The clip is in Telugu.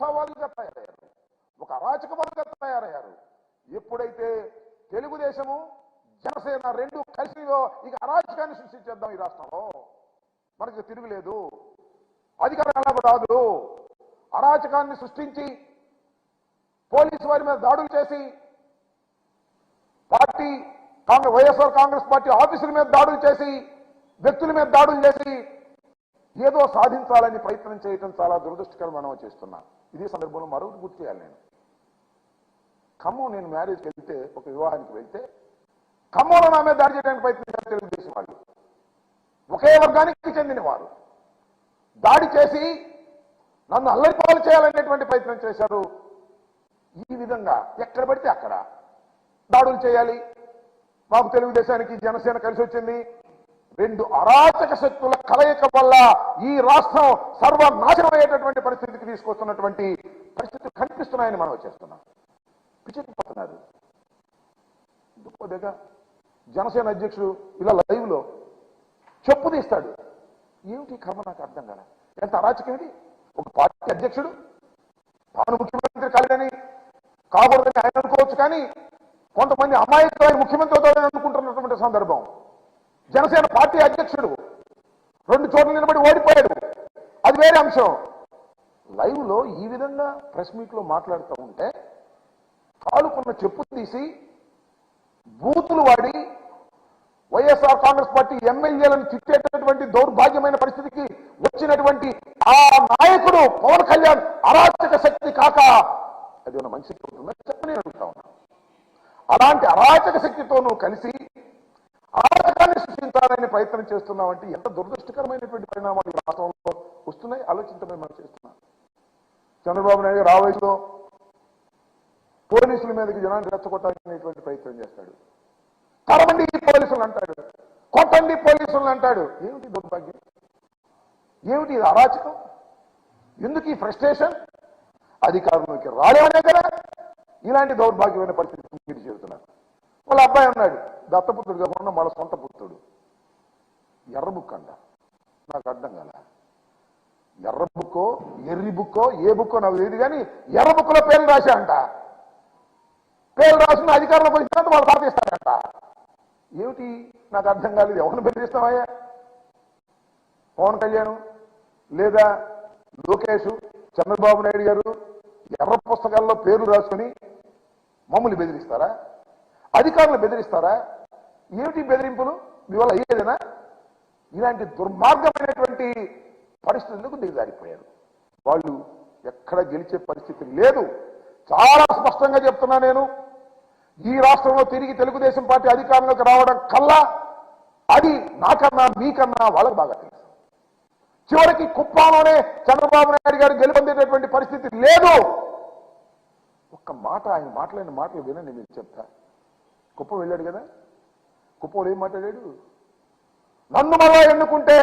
సవాలుగా తయారయ్యారు, ఒక అరాచకవాదుగా తయారయ్యారు. ఎప్పుడైతే తెలుగుదేశము జనసేన రెండు కలిసిలో ఇక అరాచకాన్ని సృష్టించేద్దాం ఈ రాష్ట్రంలో, మనకు తిరుగులేదు, అధికారం ఎలా రాదు, అరాచకాన్ని సృష్టించి పోలీసు వారి మీద దాడులు చేసి పార్టీ వైఎస్ఆర్ కాంగ్రెస్ పార్టీ ఆఫీసుల మీద దాడులు చేసి వ్యక్తుల మీద దాడులు చేసి ఏదో సాధించాలని ప్రయత్నం చేయడం చాలా దురదృష్టకరం మనం చేస్తున్నాం. ఇదే సందర్భంలో మరొకటి గుర్తు చేయాలి. ఖమ్మం నేను మ్యారేజ్కి వెళ్తే, ఒక వివాహానికి వెళ్తే ఖమ్మంలో నా మీద దాడి చేయడానికి ప్రయత్నించారు తెలుగుదేశం వాళ్ళు. ఒకే వర్గానికి చెందిన వారు దాడి చేసి నన్ను అల్లరిపాలు చేయాలనేటువంటి ప్రయత్నం చేశారు. ఈ విధంగా ఎక్కడ పడితే అక్కడ దాడులు చేయాలి. మాకు తెలుగుదేశానికి జనసేన కలిసి వచ్చింది. రెండు అరాచక శక్తుల కలయిక వల్ల ఈ రాష్ట్రం సర్వనాశనం అయ్యేటటువంటి పరిస్థితికి తీసుకొస్తున్నటువంటి పరిస్థితులు కనిపిస్తున్నాయని మనం చేస్తున్నాం. పిచ్చిపోతున్నారు. జనసేన అధ్యక్షుడు ఇలా లైవ్ లో చెప్పు తీస్తాడు. ఏమిటి కర్మ నాకు అర్థం కాదు. ఎంత అరాచకం ఇది. ఒక పార్టీ అధ్యక్షుడు తాను ముఖ్యమంత్రి కాలేదని కాకూడదని ఆయన అనుకోవచ్చు, కానీ కొంతమంది అమాయకులైన ముఖ్యమంత్రి అవుతాడని అనుకుంటున్నటువంటి సందర్భం. జనసేన పార్టీ అధ్యక్షుడు రెండు చోట్ల నిలబడి ఓడిపోయాడు, అది వేరే అంశం. లైవ్ లో ఈ విధంగా ప్రెస్ మీట్ లో మాట్లాడుతూ ఉంటే కాలుకున్న చెప్పు తీసి బూతులు వాడి వైఎస్ఆర్ కాంగ్రెస్ పార్టీ ఎమ్మెల్యేలను తిట్టేటటువంటి దౌర్భాగ్యమైన పరిస్థితికి వచ్చినటువంటి ఆ నాయకుడు పవన్ కళ్యాణ్ అరాచక శక్తి కాక అది ఉన్న మంచి చెప్పని అడుగుతా ఉన్నా. అలాంటి అరాచక శక్తితో నువ్వు కలిసి అరాచకాన్ని సృష్టించాలని ప్రయత్నం చేస్తున్నావంటే ఎంత దురదృష్టకరమైనటువంటి పరిణామాలు రాష్ట్రంలో వస్తున్నాయి ఆలోచించమని మనం చేస్తున్నాం. చంద్రబాబు నాయుడు రావయసులో పోలీసుల మీదకి జనాన్ని రెచ్చగొట్టాలనేటువంటి ప్రయత్నం చేస్తాడు. తరమండి పోలీసులు అంటాడు, కొట్టండి పోలీసులు అంటాడు. ఏమిటి దౌర్భాగ్యం, ఏమిటి ఇది అరాచకం, ఎందుకు ఈ ఫ్రస్ట్రేషన్? అధికారంలోకి రాలేమనే కదా ఇలాంటి దౌర్భాగ్యమైన పరిస్థితి మీరు చెబుతున్నారు. వాళ్ళ అబ్బాయి అన్నాడు, దత్తపుత్రుడు కాకుండా వాళ్ళ సొంత పుత్రుడు. ఎర్ర బుక్ అంట, నాకు అర్థం కాల. ఎర్ర బుక్కో ఎర్రి బుక్కో ఏ బుక్కో నాకు తెలియదు, కానీ ఎర్ర బుక్లో పేర్లు రాశా అంట. పేర్లు రాసిన అధికారంలోకి వచ్చిన తర్వాత వాళ్ళు పాటిస్తారంట. ఏమిటి నాకు అర్థం కాలేదు. ఎవరిని బెదిరిస్తామయ్యా? పవన్ కళ్యాణ్ లేదా లోకేష్, చంద్రబాబు నాయుడు గారు ఎర్ర పుస్తకాల్లో పేర్లు రాసుకుని మమ్మల్ని బెదిరిస్తారా? అధికారులు బెదిరిస్తారా? ఏమిటి బెదిరింపులు? మీ వల్ల అయ్యేదేనా? ఇలాంటి దుర్మార్గమైనటువంటి పరిస్థితులకు దిగజారిపోయారు. వాళ్ళు ఎక్కడ గెలిచే పరిస్థితి లేదు. చాలా స్పష్టంగా చెప్తున్నా నేను, ఈ రాష్ట్రంలో తిరిగి తెలుగుదేశం పార్టీ అధికారంలోకి రావడం కల్లా అది నాకన్నా మీకన్నా వాళ్ళకు బాగా తెలుసు. చివరికి కుప్పంలోనే చంద్రబాబు నాయుడు గారు గెలుపొందేటటువంటి పరిస్థితి లేదు. ఒక్క మాట, ఆయన మాట్లాడిన మాటలు వినండి, మీరు చెప్తా. కుప్పం వెళ్ళాడు కదా, కుప్పంలో ఏం మాట్లాడాడు? నన్ను మళ్ళా ఎన్నుకుంటే